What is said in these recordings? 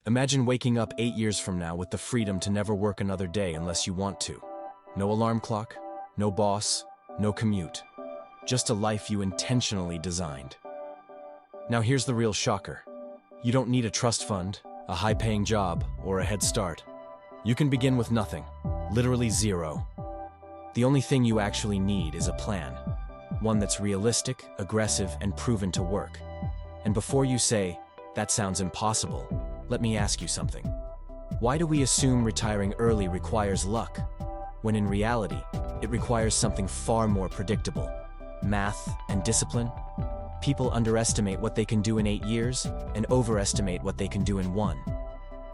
Imagine waking up 8 years from now with the freedom to never work another day unless you want to. No alarm clock, no boss, no commute. Just a life you intentionally designed. Now here's the real shocker. You don't need a trust fund, a high-paying job, or a head start. You can begin with nothing, literally zero. The only thing you actually need is a plan. One that's realistic, aggressive, and proven to work. And before you say, "That sounds impossible," let me ask you something. Why do we assume retiring early requires luck, when in reality, it requires something far more predictable? Math and discipline? People underestimate what they can do in 8 years and overestimate what they can do in 1.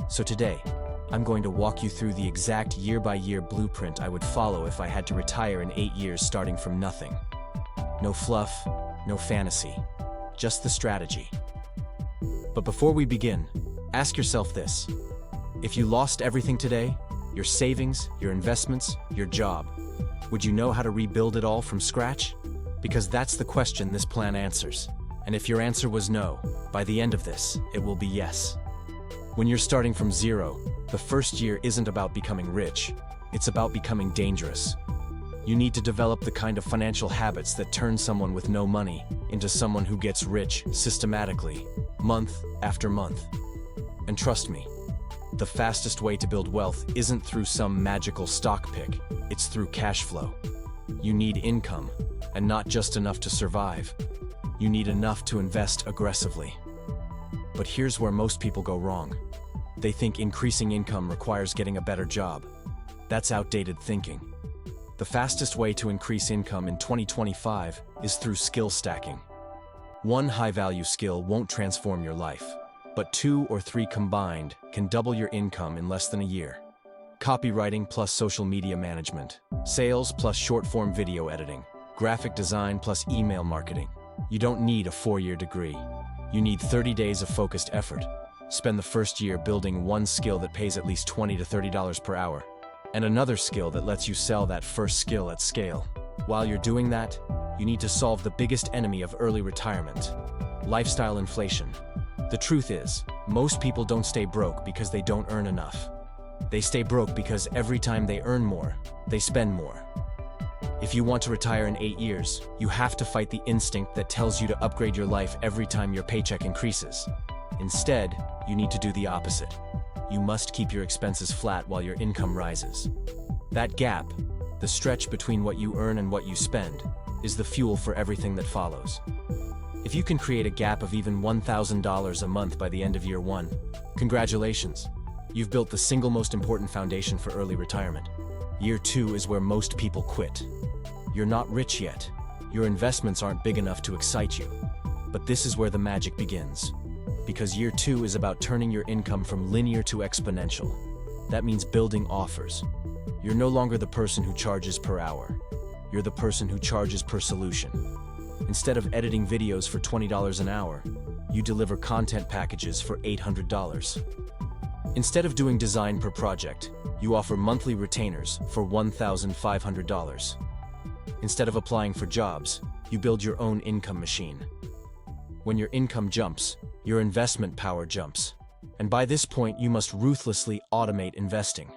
So today, I'm going to walk you through the exact year-by-year blueprint I would follow if I had to retire in 8 years starting from nothing. No fluff, no fantasy, just the strategy. But before we begin, ask yourself this. If you lost everything today, your savings, your investments, your job, would you know how to rebuild it all from scratch? Because that's the question this plan answers. And if your answer was no, by the end of this, it will be yes. When you're starting from zero, the first year isn't about becoming rich, it's about becoming dangerous. You need to develop the kind of financial habits that turn someone with no money into someone who gets rich systematically, month after month. And trust me, the fastest way to build wealth isn't through some magical stock pick, it's through cash flow. You need income, and not just enough to survive. You need enough to invest aggressively. But here's where most people go wrong. They think increasing income requires getting a better job. That's outdated thinking. The fastest way to increase income in 2025 is through skill stacking. One high-value skill won't transform your life, but 2 or 3 combined can double your income in less than a year. Copywriting plus social media management, sales plus short-form video editing, graphic design plus email marketing. You don't need a 4-year degree. You need 30 days of focused effort. Spend the first year building one skill that pays at least $20 to $30 per hour, and another skill that lets you sell that first skill at scale. While you're doing that, you need to solve the biggest enemy of early retirement: lifestyle inflation. The truth is, most people don't stay broke because they don't earn enough. They stay broke because every time they earn more, they spend more. If you want to retire in 8 years, you have to fight the instinct that tells you to upgrade your life every time your paycheck increases. Instead, you need to do the opposite. You must keep your expenses flat while your income rises. That gap, the stretch between what you earn and what you spend, is the fuel for everything that follows. If you can create a gap of even $1,000 a month by the end of year 1, congratulations. You've built the single most important foundation for early retirement. Year 2 is where most people quit. You're not rich yet. Your investments aren't big enough to excite you. But this is where the magic begins. Because year 2 is about turning your income from linear to exponential. That means building offers. You're no longer the person who charges per hour. You're the person who charges per solution. Instead of editing videos for $20 an hour, you deliver content packages for $800. Instead of doing design per project, you offer monthly retainers for $1,500. Instead of applying for jobs, you build your own income machine. When your income jumps, your investment power jumps. And by this point, you must ruthlessly automate investing.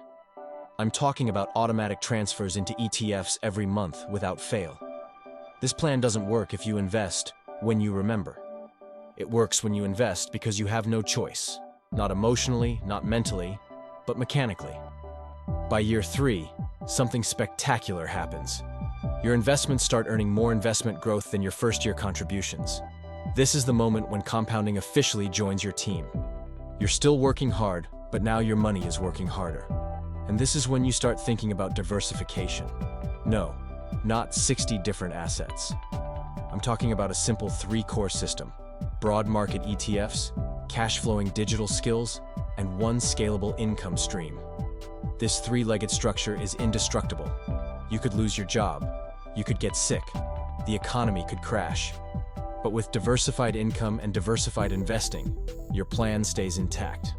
I'm talking about automatic transfers into ETFs every month without fail. This plan doesn't work if you invest when you remember. It works when you invest because you have no choice. Not emotionally, not mentally, but mechanically. By year 3, something spectacular happens. Your investments start earning more investment growth than your first-year contributions. This is the moment when compounding officially joins your team. You're still working hard, but now your money is working harder. And this is when you start thinking about diversification. No, not 60 different assets. I'm talking about a simple 3-core system: broad market ETFs, cash-flowing digital skills, and one scalable income stream. This 3-legged structure is indestructible. You could lose your job, you could get sick, the economy could crash. But with diversified income and diversified investing, your plan stays intact.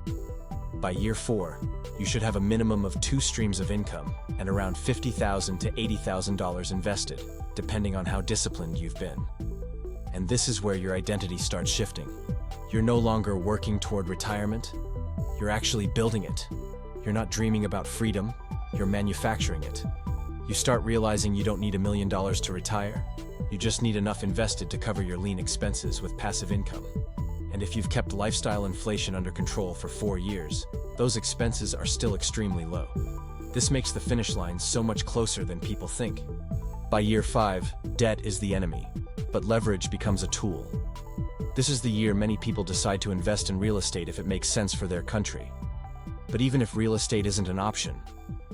By year 4, you should have a minimum of 2 streams of income and around $50,000 to $80,000 invested, depending on how disciplined you've been. And this is where your identity starts shifting. You're no longer working toward retirement, You're actually building it. You're not dreaming about freedom, you're manufacturing it. You start realizing you don't need $1 million to retire. You just need enough invested to cover your lean expenses with passive income. And if you've kept lifestyle inflation under control for 4 years, those expenses are still extremely low. This makes the finish line so much closer than people think. By year 5, debt is the enemy, but leverage becomes a tool. This is the year many people decide to invest in real estate if it makes sense for their country. But even if real estate isn't an option,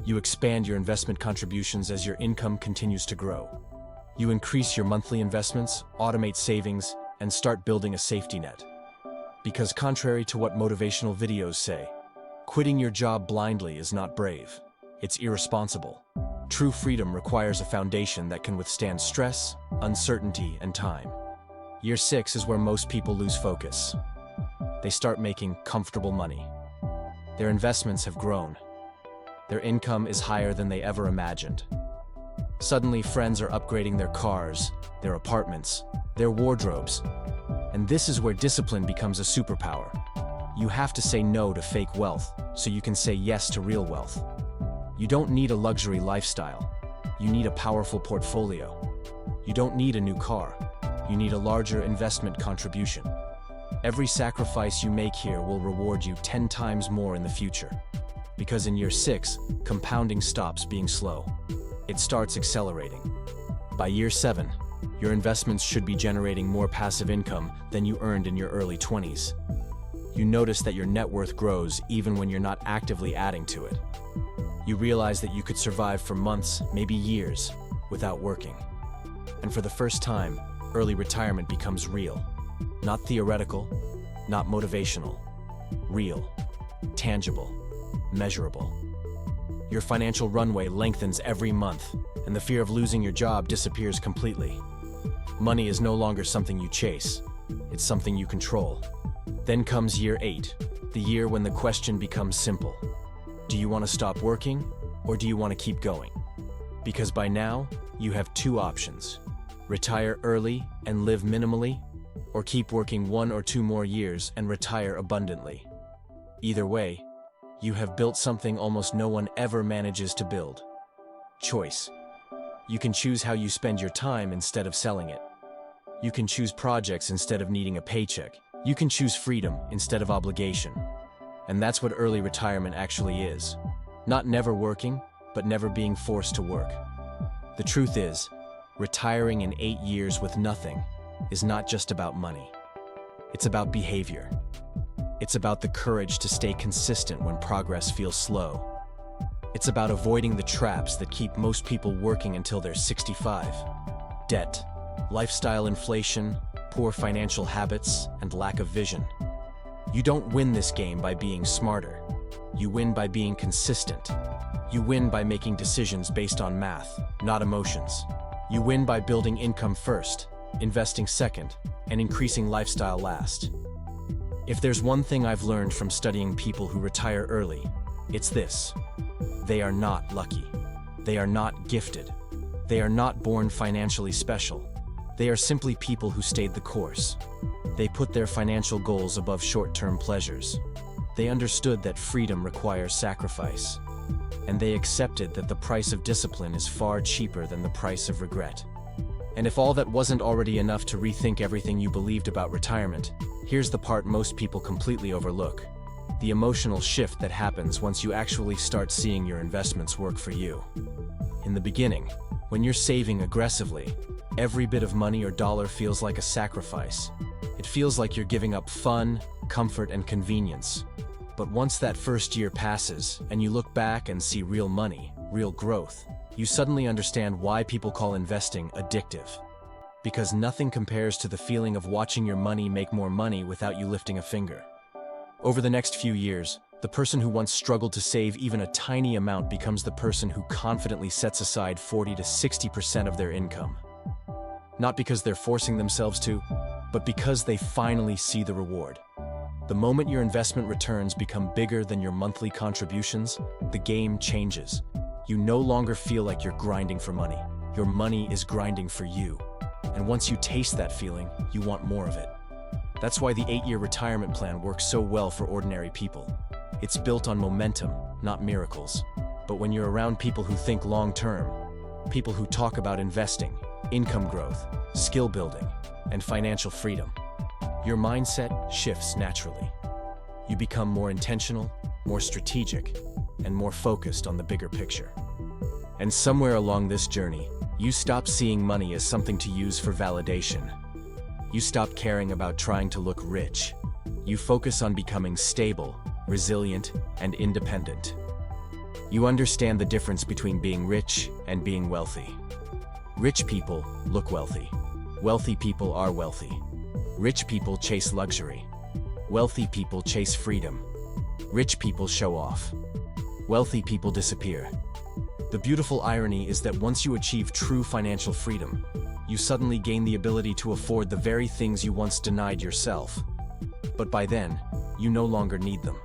you expand your investment contributions as your income continues to grow. You increase your monthly investments, automate savings, and start building a safety net. Because contrary to what motivational videos say, quitting your job blindly is not brave. It's irresponsible. True freedom requires a foundation that can withstand stress, uncertainty, and time. Year 6 is where most people lose focus. They start making comfortable money. Their investments have grown. Their income is higher than they ever imagined. Suddenly, friends are upgrading their cars, their apartments, their wardrobes. And this is where discipline becomes a superpower. You have to say no to fake wealth so you can say yes to real wealth. You don't need a luxury lifestyle. You need a powerful portfolio. You don't need a new car. You need a larger investment contribution. Every sacrifice you make here will reward you 10 times more in the future. Because in year 6, compounding stops being slow. It starts accelerating. By year 7, your investments should be generating more passive income than you earned in your early 20s. You notice that your net worth grows even when you're not actively adding to it. You realize that you could survive for months, maybe years, without working. And for the first time, early retirement becomes real. Not theoretical, not motivational. Real, tangible, measurable. Your financial runway lengthens every month, and the fear of losing your job disappears completely. Money is no longer something you chase, it's something you control. Then comes year 8, the year when the question becomes simple. Do you want to stop working, or do you want to keep going? Because by now, you have 2 options. Retire early and live minimally, or keep working 1 or 2 more years and retire abundantly. Either way, you have built something almost no one ever manages to build. Choice. You can choose how you spend your time instead of selling it. You can choose projects instead of needing a paycheck. You can choose freedom instead of obligation. And that's what early retirement actually is. Not never working, but never being forced to work. The truth is, retiring in 8 years with nothing is not just about money. It's about behavior. It's about the courage to stay consistent when progress feels slow. It's about avoiding the traps that keep most people working until they're 65. Debt, lifestyle inflation, poor financial habits, and lack of vision. You don't win this game by being smarter. You win by being consistent. You win by making decisions based on math, not emotions. You win by building income first, investing second, and increasing lifestyle last. If there's one thing I've learned from studying people who retire early, it's this. They are not lucky. They are not gifted. They are not born financially special. They are simply people who stayed the course. They put their financial goals above short-term pleasures. They understood that freedom requires sacrifice. And they accepted that the price of discipline is far cheaper than the price of regret. And if all that wasn't already enough to rethink everything you believed about retirement, here's the part most people completely overlook. The emotional shift that happens once you actually start seeing your investments work for you. In the beginning, when you're saving aggressively, every bit of money or dollar feels like a sacrifice. It feels like you're giving up fun, comfort, and convenience. But once that first year passes, and you look back and see real money, real growth, you suddenly understand why people call investing addictive. Because nothing compares to the feeling of watching your money make more money without you lifting a finger. Over the next few years, the person who once struggled to save even a tiny amount becomes the person who confidently sets aside 40 to 60% of their income. Not because they're forcing themselves to, but because they finally see the reward. The moment your investment returns become bigger than your monthly contributions, the game changes. You no longer feel like you're grinding for money. Your money is grinding for you. And once you taste that feeling, you want more of it. That's why the 8-year retirement plan works so well for ordinary people. It's built on momentum, not miracles. But when you're around people who think long-term, people who talk about investing, income growth, skill building, and financial freedom, your mindset shifts naturally. You become more intentional, more strategic, and more focused on the bigger picture. And somewhere along this journey, you stop seeing money as something to use for validation. You stop caring about trying to look rich. You focus on becoming stable, resilient, and independent. You understand the difference between being rich and being wealthy. Rich people look wealthy. Wealthy people are wealthy. Rich people chase luxury. Wealthy people chase freedom. Rich people show off. Wealthy people disappear. The beautiful irony is that once you achieve true financial freedom, you suddenly gain the ability to afford the very things you once denied yourself. But by then, you no longer need them.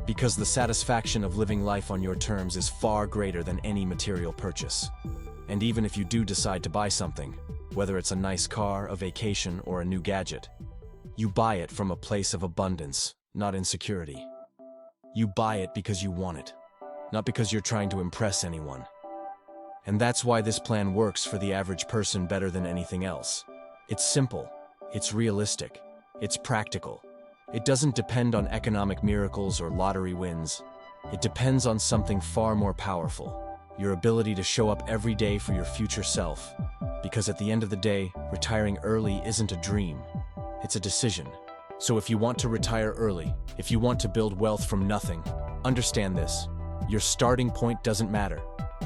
Because the satisfaction of living life on your terms is far greater than any material purchase. And even if you do decide to buy something, whether it's a nice car, a vacation, or a new gadget, you buy it from a place of abundance, not insecurity. You buy it because you want it, not because you're trying to impress anyone. And that's why this plan works for the average person better than anything else. It's simple, it's realistic, it's practical. It doesn't depend on economic miracles or lottery wins. It depends on something far more powerful, your ability to show up every day for your future self. Because at the end of the day, retiring early isn't a dream, it's a decision. So if you want to retire early, if you want to build wealth from nothing, understand this. Your starting point doesn't matter.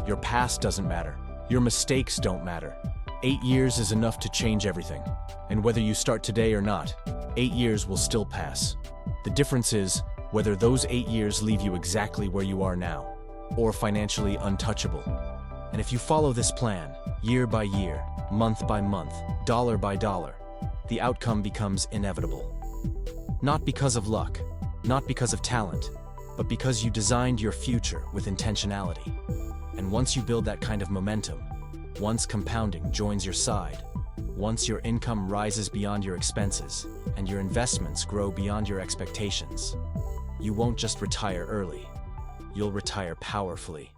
Your past doesn't matter. Your mistakes don't matter. 8 years is enough to change everything. And whether you start today or not, 8 years will still pass. The difference is whether those 8 years leave you exactly where you are now, or financially untouchable. And if you follow this plan, year by year, month by month, dollar by dollar, the outcome becomes inevitable. Not because of luck, not because of talent, but because you designed your future with intentionality. And once you build that kind of momentum, once compounding joins your side, once your income rises beyond your expenses, and your investments grow beyond your expectations, you won't just retire early, you'll retire powerfully.